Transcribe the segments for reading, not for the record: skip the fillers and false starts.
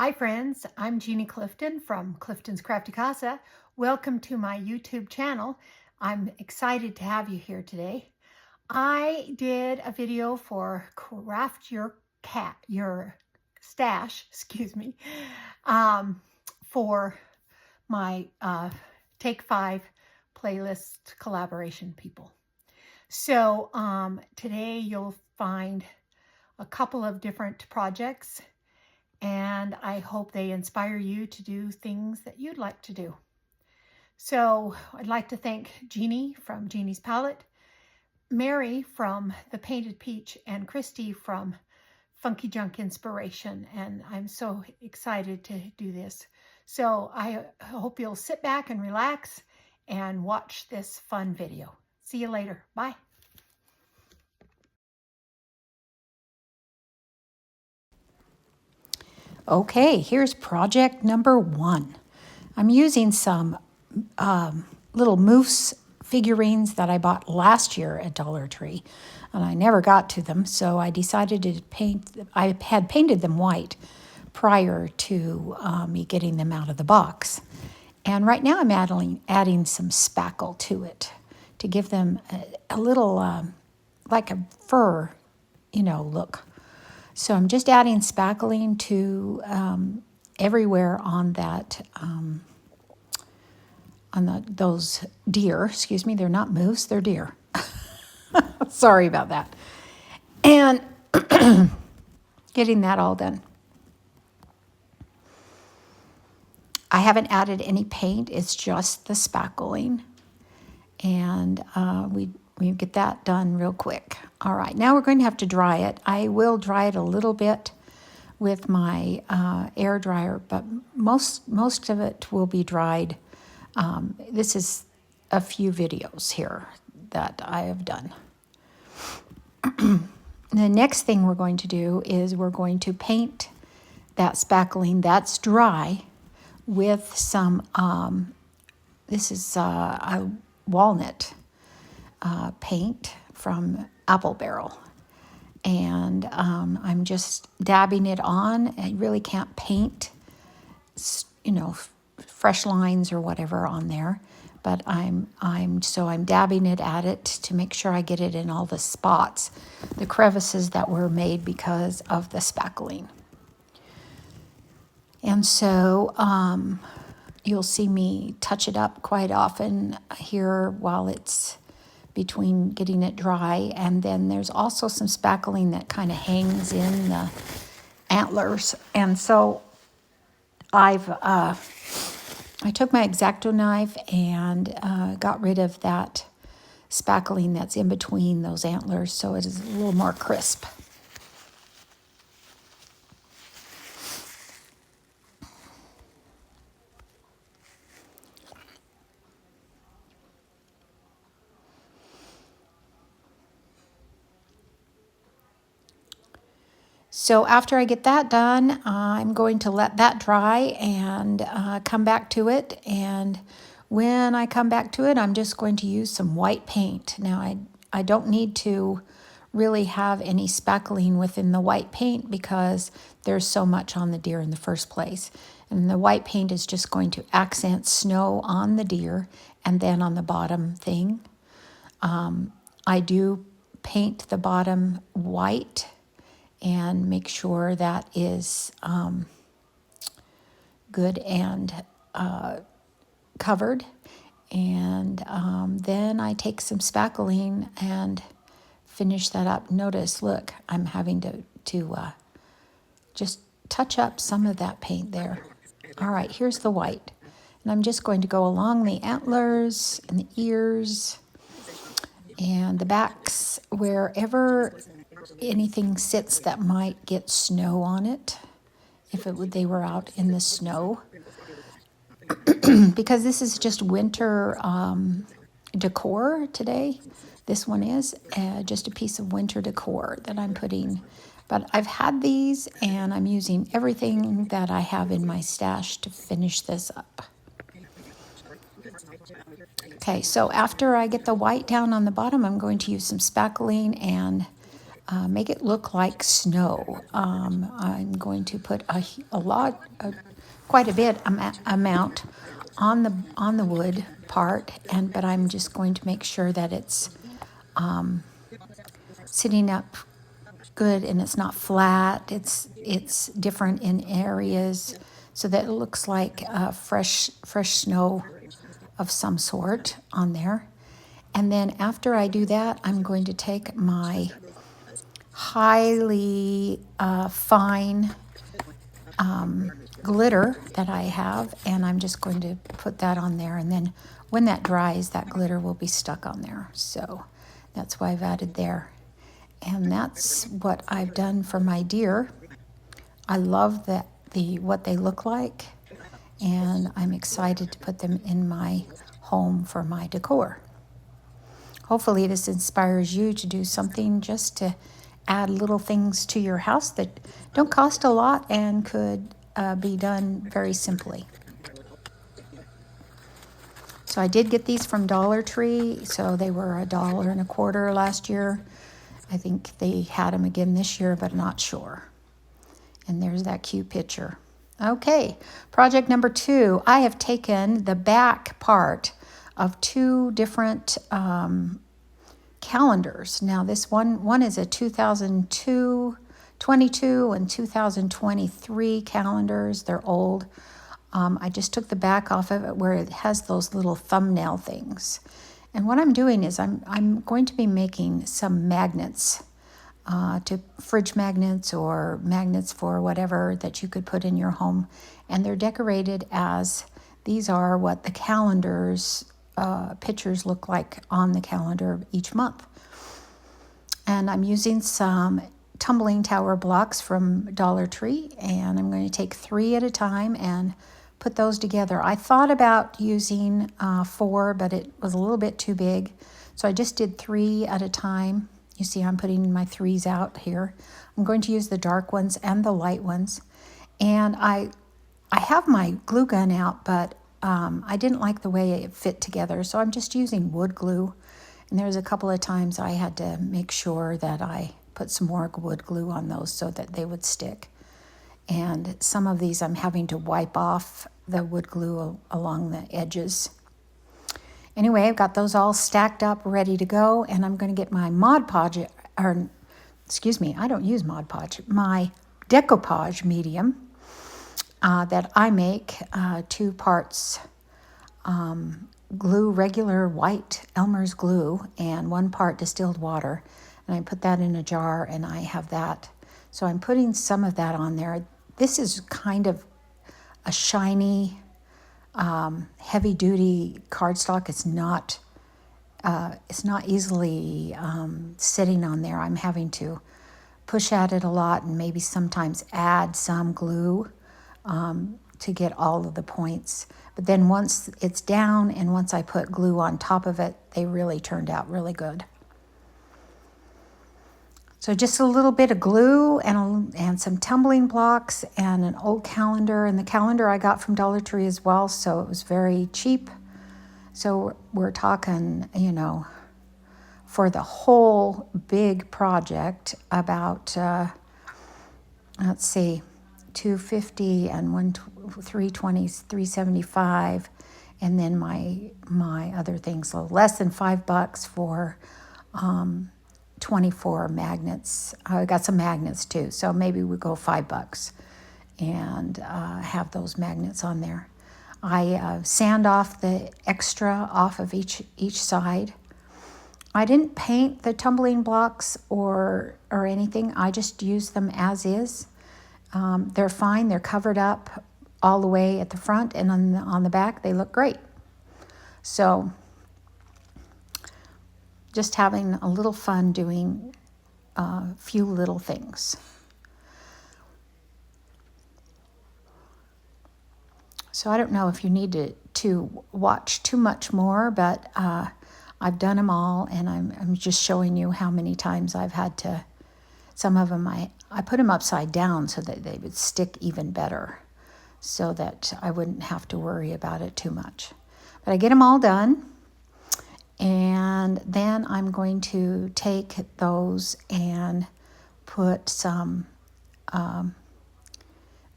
Hi friends, I'm Jeanie Clifton from Clifton's Crafty Casa. Welcome to my YouTube channel. I'm excited to have you here today. I did a video for Craft Your Stash, excuse me, for my Take 5 playlist collaboration people. So today you'll find a couple of different projects, and I hope they inspire you to do things that you'd like to do. So I'd like to thank Jeanie from Jeanie's Palette, Mary from The Painted Peach, and Kristi from Funky Junk Inspiration. And I'm so excited to do this. So I hope you'll sit back and relax and watch this fun video. See you later. Bye. Okay, here's project number 1. I'm using some little moose figurines that I bought last year at Dollar Tree, and I never got to them, so I decided to paint. I had painted them white prior to me getting them out of the box. And right now I'm adding some spackle to it to give them a little like a fur, look. So I'm just adding spackling to everywhere on that, those deer. Excuse me, they're not moose, they're deer. Sorry about that. And getting that all done. I haven't added any paint, it's just the spackling. And we get that done real quick. All right, now we're going to have to dry it. I will dry it a little bit with my air dryer, but most of it will be dried. This is a few videos here that I have done. The next thing we're going to do is we're going to paint that spackling that's dry with some, this is a walnut paint from Apple Barrel. And I'm just dabbing it on. I really can't paint, fresh lines or whatever on there, but I'm dabbing it at it to make sure I get it in all the spots, the crevices that were made because of the spackling. And so you'll see me touch it up quite often here while it's between getting it dry. And then there's also some spackling that kind of hangs in the antlers. And so I took my X-Acto knife and got rid of that spackling that's in between those antlers, so it is a little more crisp. So after I get that done, I'm going to let that dry and come back to it. And when I come back to it, I'm just going to use some white paint. Now, I don't need to really have any spackling within the white paint because there's so much on the deer in the first place. And the white paint is just going to accent snow on the deer and then on the bottom thing. I do paint the bottom white and make sure that is good and covered. And then I take some spackling and finish that up. Notice, look, I'm having to just touch up some of that paint there. All right, here's the white. And I'm just going to go along the antlers and the ears and the backs, wherever anything sits that might get snow on it, if they were out in the snow. Because this is just winter decor today. This one is just a piece of winter decor that I'm putting. But I've had these and I'm using everything that I have in my stash to finish this up. Okay, so after I get the white down on the bottom, I'm going to use some spackling and make it look like snow. I'm going to put quite a bit amount on the wood part, but I'm just going to make sure that it's sitting up good and it's not flat. It's different in areas so that it looks like fresh snow of some sort on there. And then after I do that, I'm going to take my highly fine glitter that I have, and I'm just going to put that on there, and then when that dries, that glitter will be stuck on there. So that's why I've added there. And that's what I've done for my deer. I love what they look like, and I'm excited to put them in my home for my decor. Hopefully this inspires you to do something just to add little things to your house that don't cost a lot and could be done very simply. So I did get these from Dollar Tree, so they were $1.25 last year. I think they had them again this year, but not sure. And there's that cute picture. Okay, project number 2. I have taken the back part of 2 different calendars. Now this one is a 2022 and 2023 calendars. They're old. I just took the back off of it where it has those little thumbnail things. And what I'm doing is I'm going to be making some magnets, to fridge magnets or magnets for whatever that you could put in your home. And they're decorated as, these are what the calendars pictures look like on the calendar each month. And I'm using some tumbling tower blocks from Dollar Tree, and I'm going to take 3 at a time and put those together. I thought about using 4, but it was a little bit too big, so I just did 3 at a time. You see I'm putting my 3s out here. I'm going to use the dark ones and the light ones, and I have my glue gun out, but I didn't like the way it fit together, so I'm just using wood glue. And there's a couple of times I had to make sure that I put some more wood glue on those so that they would stick. And some of these I'm having to wipe off the wood glue along the edges. Anyway, I've got those all stacked up, ready to go, and I'm going to get my Mod Podge, or excuse me, I don't use Mod Podge, my decoupage medium that I make 2 parts glue, regular white Elmer's glue, and 1 part distilled water. And I put that in a jar, and I have that. So I'm putting some of that on there. This is kind of a shiny, heavy-duty cardstock. It's not easily sitting on there. I'm having to push at it a lot and maybe sometimes add some glue to get all of the points. But then once it's down and once I put glue on top of it, they really turned out really good. So just a little bit of glue and some tumbling blocks and an old calendar. And the calendar I got from Dollar Tree as well, so it was very cheap. So we're talking, for the whole big project, about, let's see, $250 and $320, $375, and then my other things. So less than $5 for 24 magnets. I got some magnets too, so maybe we go $5 and have those magnets on there. I sand off the extra off of each side. I didn't paint the tumbling blocks or anything. I just used them as is. They're fine. They're covered up all the way at the front, and on the back they look great. So just having a little fun doing a few little things. So I don't know if you need to watch too much more, but I've done them all, and I'm just showing you how many times I've had to. Some of them I put them upside down so that they would stick even better, so that I wouldn't have to worry about it too much. But I get them all done, and then I'm going to take those and put some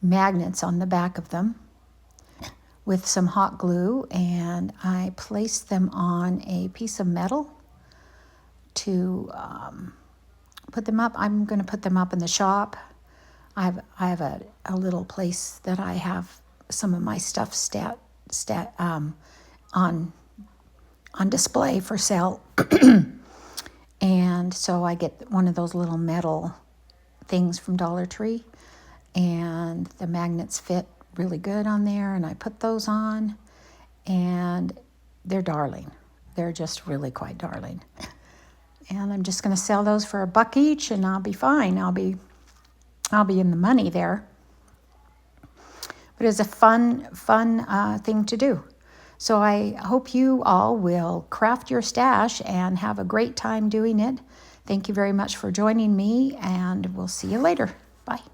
magnets on the back of them with some hot glue, and I placed them on a piece of metal to put them up. I'm going to put them up in the shop. I have a little place that I have some of my stuff on display for sale. And so I get one of those little metal things from Dollar Tree, and the magnets fit really good on there, and I put those on, and they're darling. They're just really quite darling. And I'm just going to sell those for $1 each, and I'll be fine. I'll be in the money there. But it's a fun thing to do. So I hope you all will craft your stash and have a great time doing it. Thank you very much for joining me, and we'll see you later. Bye.